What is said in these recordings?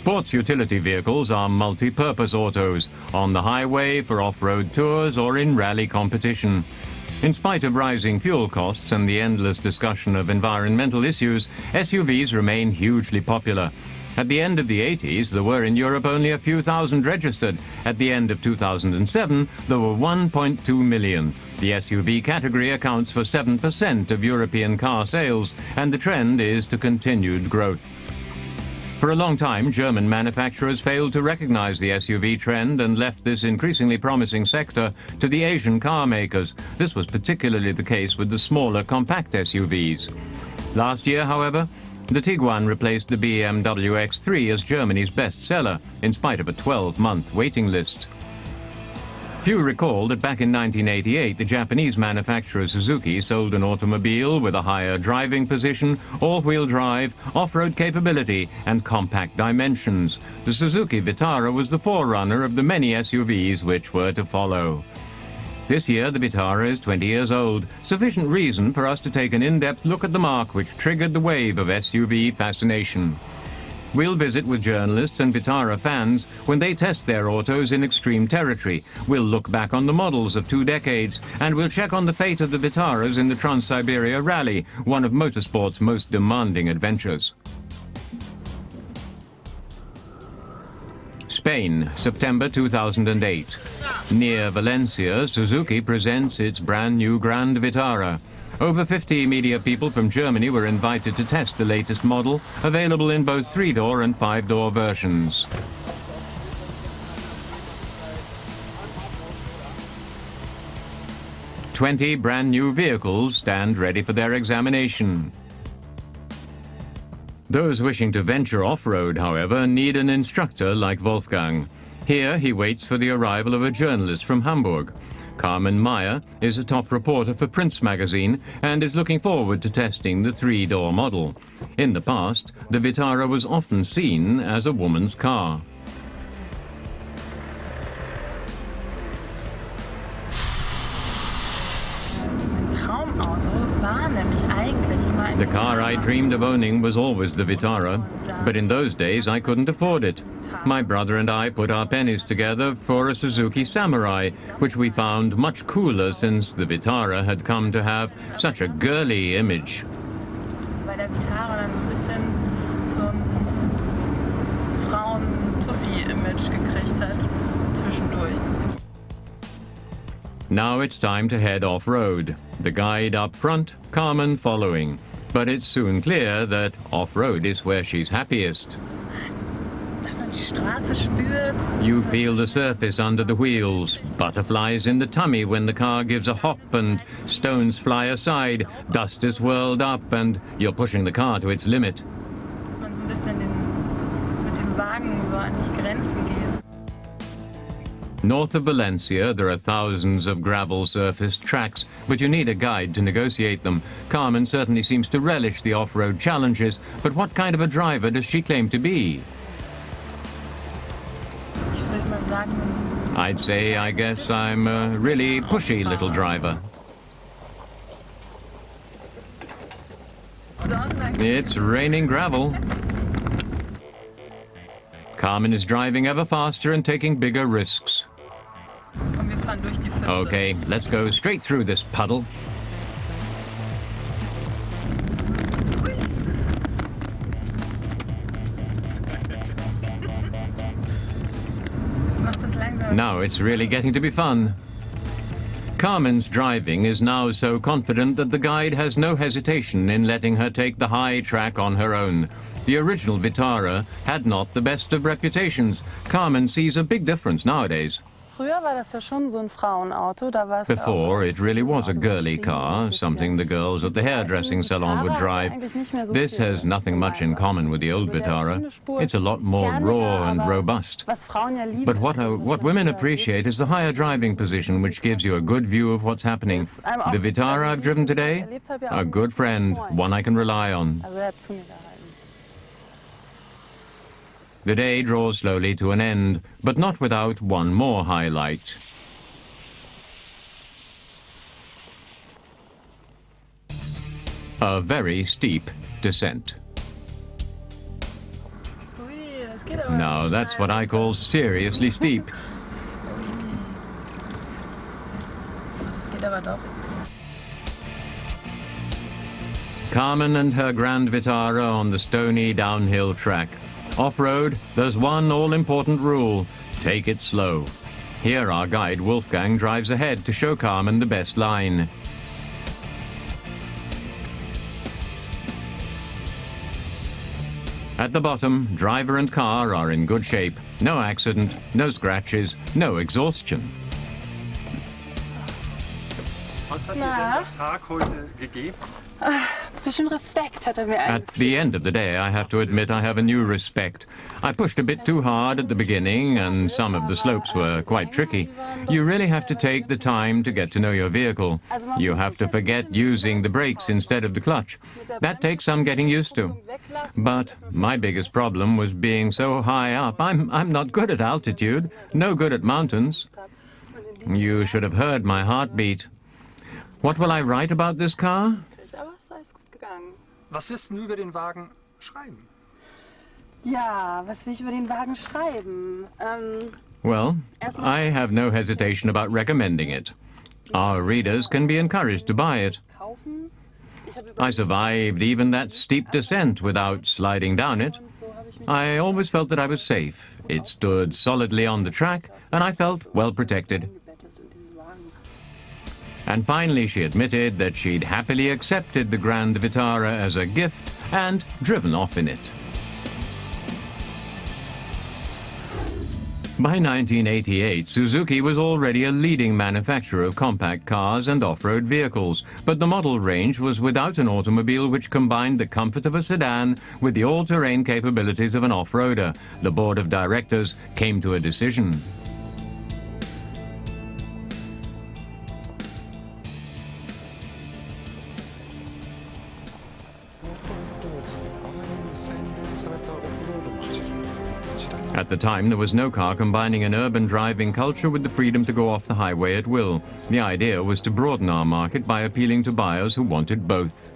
Sports utility vehicles are multi-purpose autos, on the highway for off-road tours or in rally competition. In spite of rising fuel costs and the endless discussion of environmental issues, SUVs remain hugely popular. At the end of the 80s, there were in Europe only a few thousand registered. At the end of 2007, there were 1.2 million. The SUV category accounts for 7% of European car sales, and the trend is to continued growth. For a long time, German manufacturers failed to recognize the SUV trend and left this increasingly promising sector to the Asian car makers. This was particularly the case with the smaller compact SUVs. Last year, however, the Tiguan replaced the BMW X3 as Germany's best seller, in spite of a 12-month waiting list. Few recall that back in 1988, the Japanese manufacturer Suzuki sold an automobile with a higher driving position, all-wheel drive, off-road capability, and compact dimensions. The Suzuki Vitara was the forerunner of the many SUVs which were to follow. This year, the Vitara is 20 years old, sufficient reason for us to take an in-depth look at the marque which triggered the wave of SUV fascination. We'll visit with journalists and Vitara fans when they test their autos in extreme territory. We'll look back on the models of 2 decades, and we'll check on the fate of the Vitaras in the Trans-Siberia Rally, one of motorsport's most demanding adventures. Spain, September 2008. Near Valencia, Suzuki presents its brand new Grand Vitara. Over 50 media people from Germany were invited to test the latest model, available in both 3-door and 5-door versions. "20 brand new vehicles stand ready for their examination. Those wishing to venture off-road, however, need an instructor like Wolfgang. Here he waits for the arrival of a journalist from Hamburg. Carmen Meyer is a top reporter for Prince magazine and is looking forward to testing the 3-door model. In the past, the Vitara was often seen as a woman's car. The car I dreamed of owning was always the Vitara, but in those days I couldn't afford it. My brother and I put our pennies together for a Suzuki Samurai, which we found much cooler since the Vitara had come to have such a girly image. Weil der Vitara dann so ein bisschen so ein Frauen-Tussi-Image gekriegt hat zwischendurch. Now it's time to head off-road. The guide up front, Carmen following. But it's soon clear that off-road is where she's happiest. You feel the surface under the wheels, butterflies in the tummy when the car gives a hop and stones fly aside, dust is whirled up and you're pushing the car to its limit. Dass man so ein bisschen mit dem Wagen so an die Grenzen geht. North of Valencia, there are thousands of gravel-surfaced tracks, but you need a guide to negotiate them. Carmen certainly seems to relish the off-road challenges, but what kind of a driver does she claim to be? I'd say, I guess, I'm a really pushy little driver. It's raining gravel. Carmen is driving ever faster and taking bigger risks. Okay, let's go straight through this puddle. Now it's really getting to be fun. Carmen's driving is now so confident that the guide has no hesitation in letting her take the high track on her own. The original Vitara had not the best of reputations. Carmen sees a big difference nowadays. Before, it really was a girly car, something the girls at the hairdressing salon would drive. This has nothing much in common with the old Vitara. It's a lot more raw and robust. But what women appreciate is the higher driving position, which gives you a good view of what's happening. The Vitara I've driven today, a good friend, one I can rely on. The day draws slowly to an end, but not without one more highlight. A very steep descent. geht aber Now that's what I call seriously steep. Das geht aber doch. Carmen and her Grand Vitara on the stony downhill track. Off-road, there's one all-important rule: take it slow. Here our guide Wolfgang drives ahead to show Carmen the best line. At the bottom, driver and car are in good shape. No accident, no scratches, no exhaustion. Was hat dir denn der Tag heute gegeben? Bisschen Respekt hat mir At the end of the day, I have to admit I have a new respect. I pushed a bit too hard at the beginning, and some of the slopes were quite tricky. You really have to take the time to get to know your vehicle. You have to forget using the brakes instead of the clutch. That takes some getting used to. But my biggest problem was being so high up. I'm not good at altitude, no good at mountains. You should have heard my heartbeat. What will I write about this car? Aber es ist gut gegangen. Was wirst du über den Wagen schreiben? Ja, was will ich über den Wagen schreiben? Well, I have no hesitation about recommending it. Our readers can be encouraged to buy it. Kaufen. I survived even that steep descent without sliding down it. I always felt that I was safe. It stood solidly on the track, and I felt well protected. And finally she admitted that she'd happily accepted the Grand Vitara as a gift and driven off in it. By 1988, Suzuki was already a leading manufacturer of compact cars and off-road vehicles, but the model range was without an automobile which combined the comfort of a sedan with the all-terrain capabilities of an off-roader. The board of directors came to a decision. At the time, there was no car combining an urban driving culture with the freedom to go off the highway at will. The idea was to broaden our market by appealing to buyers who wanted both.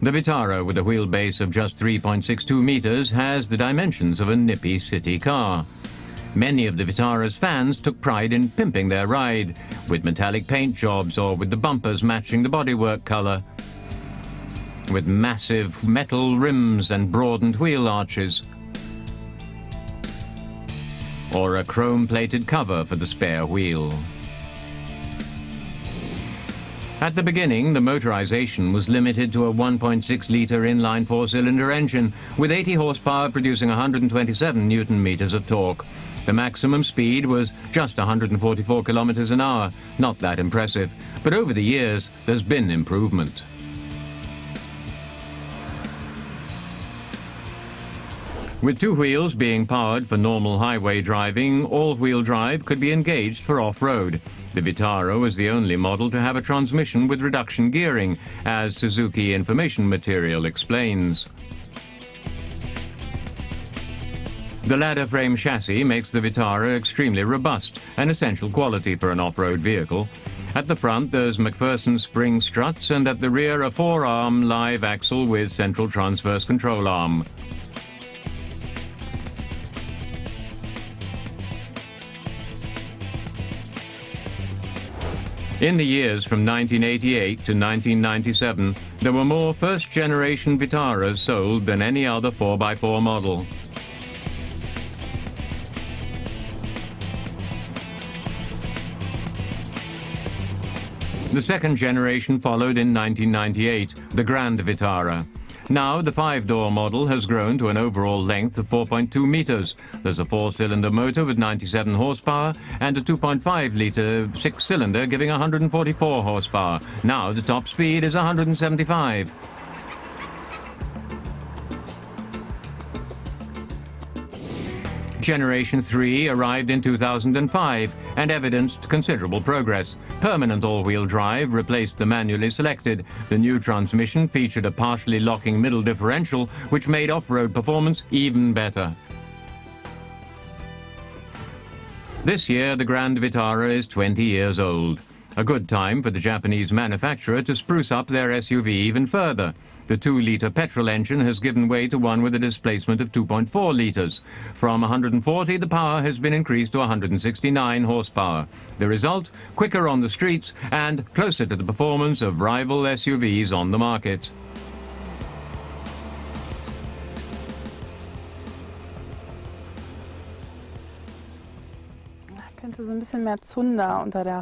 The Vitara, with a wheelbase of just 3.62 meters, has the dimensions of a nippy city car. Many of the Vitara's fans took pride in pimping their ride, with metallic paint jobs or with the bumpers matching the bodywork color, with massive metal rims and broadened wheel arches, or a chrome-plated cover for the spare wheel. At the beginning, the motorization was limited to a 1.6-litre inline four-cylinder engine with 80 horsepower producing 127 newton-meters of torque. The maximum speed was just 144 kilometers an hour. Not that impressive, but over the years there's been improvement. With two wheels being powered for normal highway driving, all-wheel drive could be engaged for off-road. The Vitara was the only model to have a transmission with reduction gearing, as Suzuki information material explains. The ladder frame chassis makes the Vitara extremely robust, an essential quality for an off-road vehicle. At the front there's McPherson spring struts, and at the rear a four-arm live axle with central transverse control arm. In the years from 1988 to 1997, there were more first-generation Vitaras sold than any other 4x4 model. The second generation followed in 1998, the Grand Vitara. Now, the five-door model has grown to an overall length of 4.2 meters. There's a four-cylinder motor with 97 horsepower and a 2.5-litre six-cylinder giving 144 horsepower. Now, the top speed is 175. Generation 3 arrived in 2005 and evidenced considerable progress. Permanent all-wheel drive replaced the manually selected. The new transmission featured a partially locking middle differential, which made off-road performance even better. This year, the Grand Vitara is 20 years old. a good time for the Japanese manufacturer to spruce up their SUV even further. The 2-litre petrol engine has given way to one with a displacement of 2.4 litres. From 140, the power has been increased to 169 horsepower. The result, quicker on the streets and closer to the performance of rival SUVs on the market.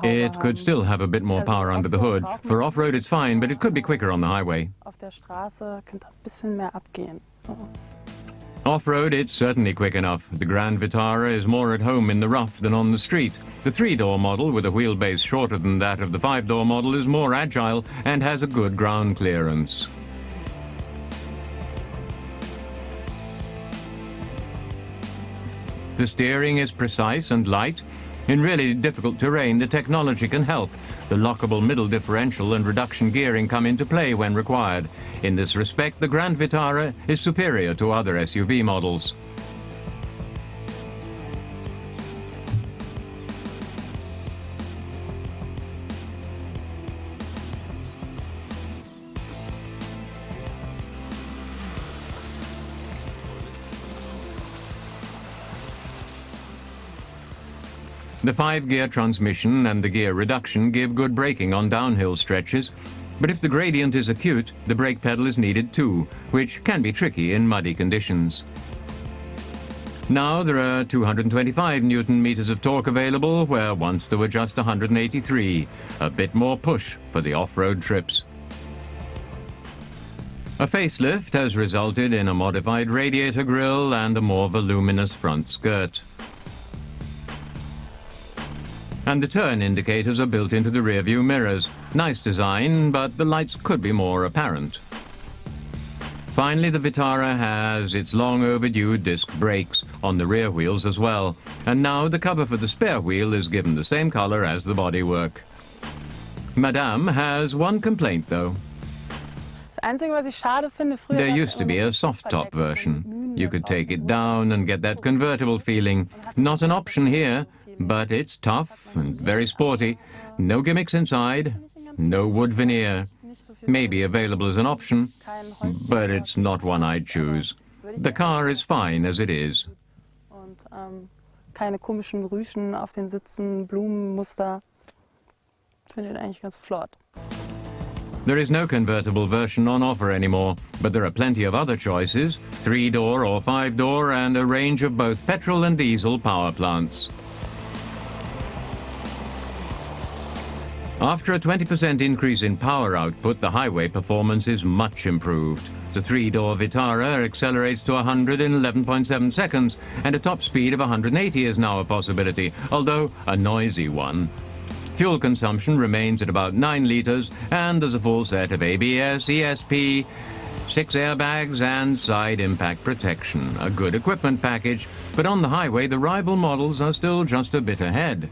It could still have a bit more power under the hood. For off-road it's fine, but it could be quicker on the highway. Off-road it's certainly quick enough. The Grand Vitara is more at home in the rough than on the street. The 3-door model, with a wheelbase shorter than that of the 5-door model, is more agile and has a good ground clearance. The steering is precise and light. In really difficult terrain, the technology can help. The lockable middle differential and reduction gearing come into play when required. In this respect, the Grand Vitara is superior to other SUV models. The 5-gear transmission and the gear reduction give good braking on downhill stretches, but if the gradient is acute, the brake pedal is needed too, which can be tricky in muddy conditions. Now there are 225 Newton-meters of torque available, where once there were just 183, a bit more push for the off-road trips. A facelift has resulted in a modified radiator grille and a more voluminous front skirt. And the turn indicators are built into the rear-view mirrors. Nice design, but the lights could be more apparent. Finally, the Vitara has its long-overdue disc brakes on the rear wheels as well. And now the cover for the spare wheel is given the same color as the bodywork. Madame has one complaint, though. There used to be a soft-top version. You could take it down and get that convertible feeling. Not an option here. But it's tough and very sporty. No gimmicks inside, no wood veneer. Maybe available as an option, but it's not one I'd choose. The car is fine as it is. Keine komischen Rüschen auf den Sitzen, Blumenmuster. Finde ich eigentlich ganz flott. There is no convertible version on offer anymore, but there are plenty of other choices, 3-door or 5-door, and a range of both petrol and diesel power plants. After a 20% increase in power output, the highway performance is much improved. The 3-door Vitara accelerates to 100 in 11.7 seconds, and a top speed of 180 is now a possibility, although a noisy one. Fuel consumption remains at about 9 litres, and there's a full set of ABS, ESP, 6 airbags and side impact protection. A good equipment package, but on the highway the rival models are still just a bit ahead.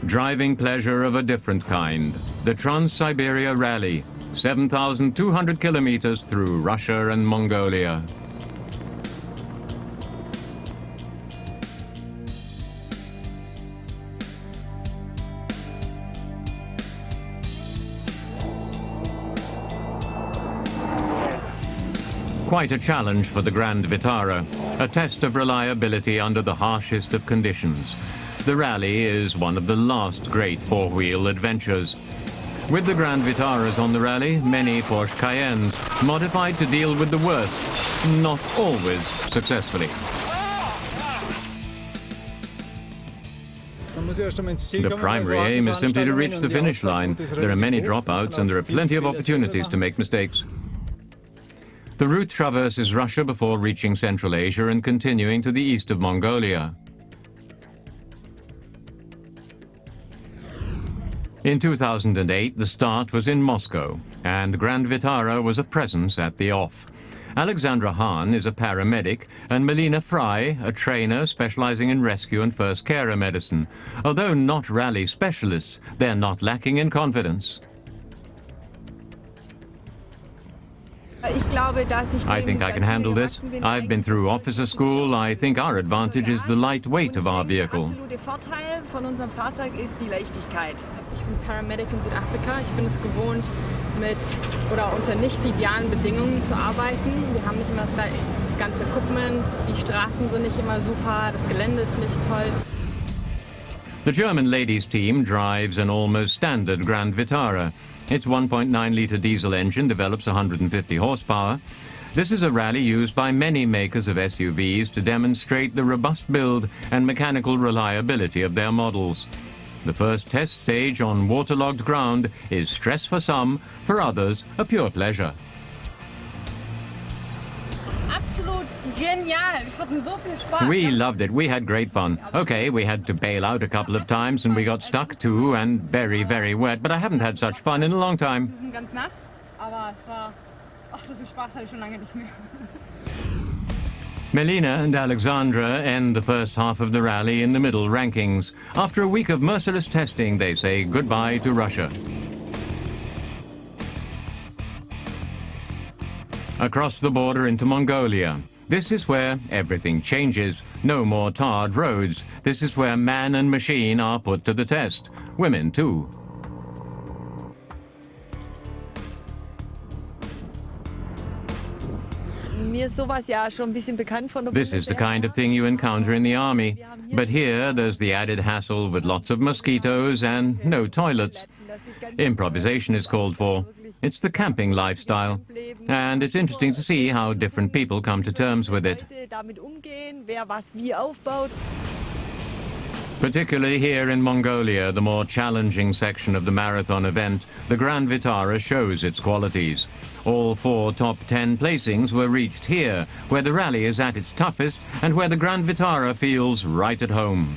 Driving pleasure of a different kind. The Trans-Siberia Rally, 7,200 kilometers through Russia and Mongolia. Quite a challenge for the Grand Vitara, a test of reliability under the harshest of conditions. The Rally is one of the last great four-wheel adventures. With the Grand Vitaras on the Rally, many Porsche Cayennes modified to deal with the worst, not always successfully. The primary aim is simply to reach the finish line. There are many dropouts and there are plenty of opportunities to make mistakes. The route traverses Russia before reaching Central Asia and continuing to the east of Mongolia. In 2008, the start was in Moscow, and Grand Vitara was a presence at the off. Alexandra Hahn is a paramedic, and Melina Fry, a trainer specializing in rescue and first carer medicine. Although not rally specialists, they're not lacking in confidence. I think I can handle this. I've been through officer school. I think our advantage is the light weight of our vehicle. Ich bin Paramedic in Südafrika. Ich bin es gewohnt, unter nicht idealen Bedingungen zu arbeiten. Wir haben nicht immer das ganze Equipment, die Straßen sind nicht immer super, das Gelände ist nicht toll. The German ladies team drives an almost standard Grand Vitara. Its 1.9-litre diesel engine develops 150 horsepower. This is a rally used by many makers of SUVs to demonstrate the robust build and mechanical reliability of their models. The first test stage on waterlogged ground is stress for some, for others a pure pleasure. Absolut genial. Wir hatten so viel Spaß. We loved it. We had great fun. Okay, we had to bail out a couple of times and we got stuck too and very, very wet, but I haven't had such fun in a long time. Wir sind ganz nass, aber es war... Ach, so viel Spaß hatte ich schon lange nicht mehr. Melina and Alexandra end the first half of the rally in the middle rankings. After a week of merciless testing, they say goodbye to Russia. Across the border into Mongolia. This is where everything changes. No more tarred roads. This is where man and machine are put to the test. Women too. This is the kind of thing you encounter in the army. But here there's the added hassle with lots of mosquitoes and no toilets. Improvisation is called for. It's the camping lifestyle. And it's interesting to see how different people come to terms with it. Particularly here in Mongolia, the more challenging section of the marathon event, the Grand Vitara shows its qualities. All 4 top 10 placings were reached here, where the rally is at its toughest and where the Grand Vitara feels right at home.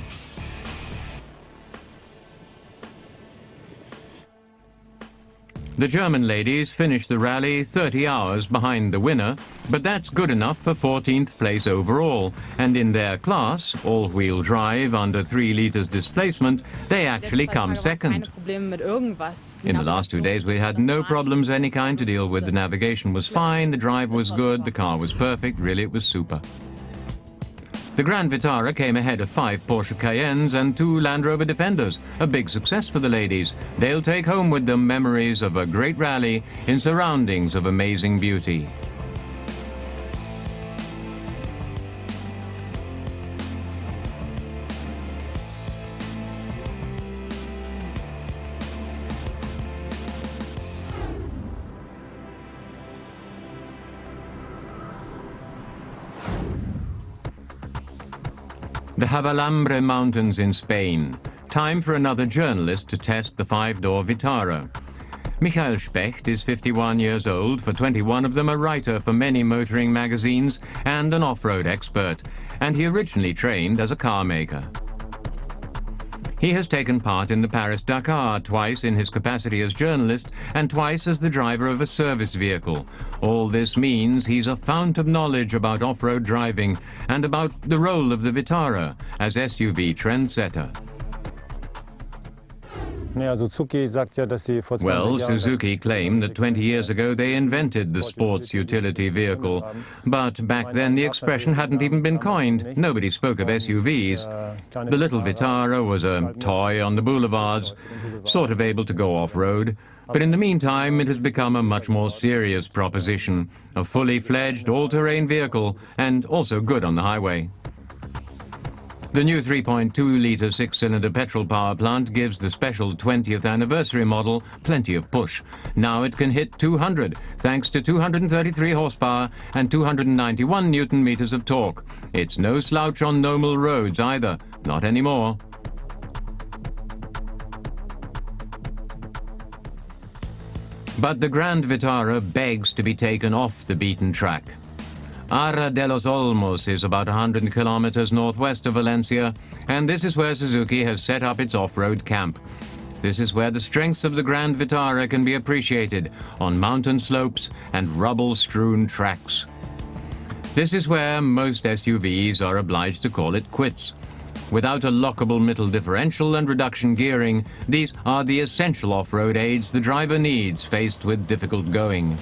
The German ladies finished the rally 30 hours behind the winner, but that's good enough for 14th place overall. And in their class, all-wheel drive under 3 liters displacement, they actually come second. In the last 2 days, we had no problems of any kind to deal with. The navigation was fine, the drive was good, the car was perfect, really it was super. The Grand Vitara came ahead of 5 Porsche Cayennes and 2 Land Rover Defenders, a big success for the ladies. They'll take home with them memories of a great rally in surroundings of amazing beauty. The Javalambre Mountains in Spain. Time for another journalist to test the 5-door Vitara. Michael Specht is 51 years old, for 21 of them a writer for many motoring magazines and an off-road expert, and he originally trained as a car maker. He has taken part in the Paris-Dakar, twice in his capacity as journalist and twice as the driver of a service vehicle. All this means he's a fount of knowledge about off-road driving and about the role of the Vitara as SUV trendsetter. Well, Suzuki claimed that 20 years ago they invented the sports utility vehicle. But back then the expression hadn't even been coined. Nobody spoke of SUVs. The little Vitara was a toy on the boulevards, sort of able to go off-road. But in the meantime, it has become a much more serious proposition, a fully fledged all-terrain vehicle and also good on the highway. The new 3.2-litre 6-cylinder petrol power plant gives the special 20th anniversary model plenty of push. Now it can hit 200, thanks to 233 horsepower and 291 newton-meters of torque. It's no slouch on normal roads either, not anymore. But the Grand Vitara begs to be taken off the beaten track. Ara de los Olmos is about 100 kilometers northwest of Valencia, and this is where Suzuki has set up its off-road camp. This is where the strengths of the Grand Vitara can be appreciated, on mountain slopes and rubble-strewn tracks. This is where most SUVs are obliged to call it quits. Without a lockable middle differential and reduction gearing, these are the essential off-road aids the driver needs faced with difficult going.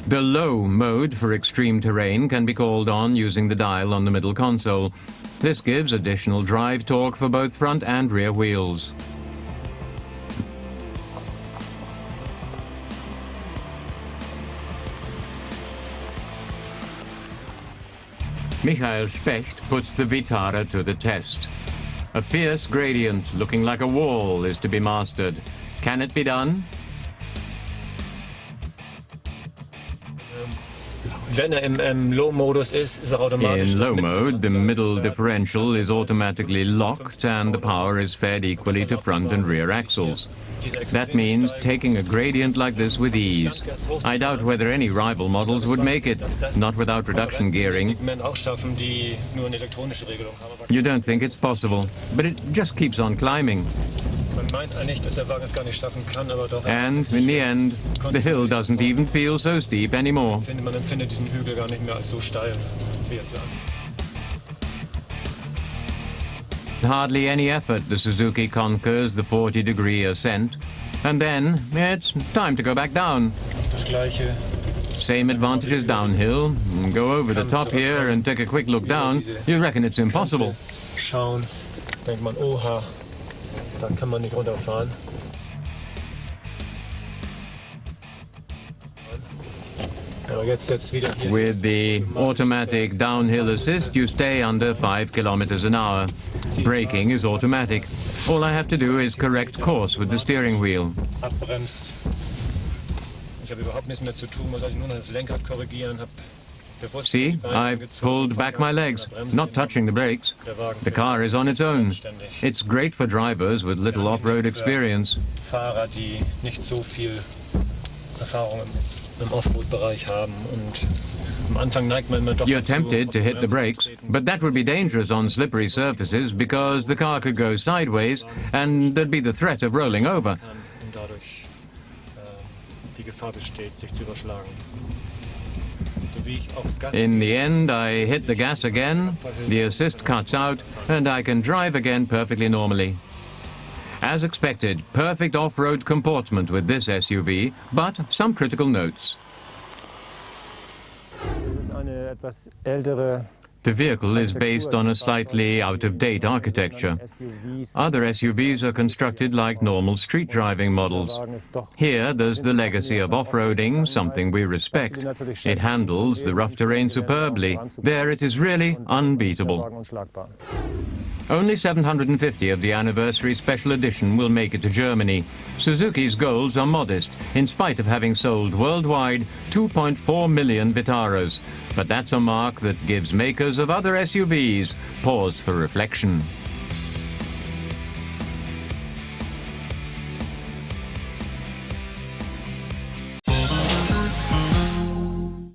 The low mode for extreme terrain can be called on using the dial on the middle console. This gives additional drive torque for both front and rear wheels. Michael Specht puts the Vitara to the test. A fierce gradient looking like a wall is to be mastered. Can it be done? In low mode, the middle differential is automatically locked and the power is fed equally to front and rear axles. That means taking a gradient like this with ease. I doubt whether any rival models would make it, not without reduction gearing. You don't think it's possible, but it just keeps on climbing. And in the end, the hill doesn't even feel so steep anymore. Hardly any effort, the Suzuki conquers the 40-degree ascent. And then it's time to go back down. Same advantages downhill. Go over the top here and take a quick look down. You reckon it's impossible. Denkt man, oha, da kann man nicht runterfahren. With the automatic downhill assist, you stay under 5 kilometers an hour. Braking is automatic. All I have to do is correct course with the steering wheel. Abbremst. Ich habe überhaupt nichts mehr zu tun, muss nur noch das Lenkrad korrigieren. See, I've pulled back my legs, not touching the brakes. The car is on its own. It's great for drivers with little off-road experience. Fahrer, die nicht so viel Erfahrung im Offroad-Bereich haben und am Anfang neigt man immer doch. You're tempted to hit the brakes, but that would be dangerous on slippery surfaces because the car could go sideways and there'd be the threat of rolling over. Und dadurch die Gefahr besteht, sich zu überschlagen. In the end, I hit the gas again, the assist cuts out, and I can drive again perfectly normally. As expected, perfect off-road comportment with this SUV, but some critical notes. The vehicle is based on a slightly out-of-date architecture. Other SUVs are constructed like normal street driving models. Here, there's the legacy of off-roading, something we respect. It handles the rough terrain superbly. There, it is really unbeatable. Only 750 of the anniversary special edition will make it to Germany. Suzuki's goals are modest, in spite of having sold worldwide 2.4 million Vitaras. But that's a mark that gives makers of other SUVs pause for reflection.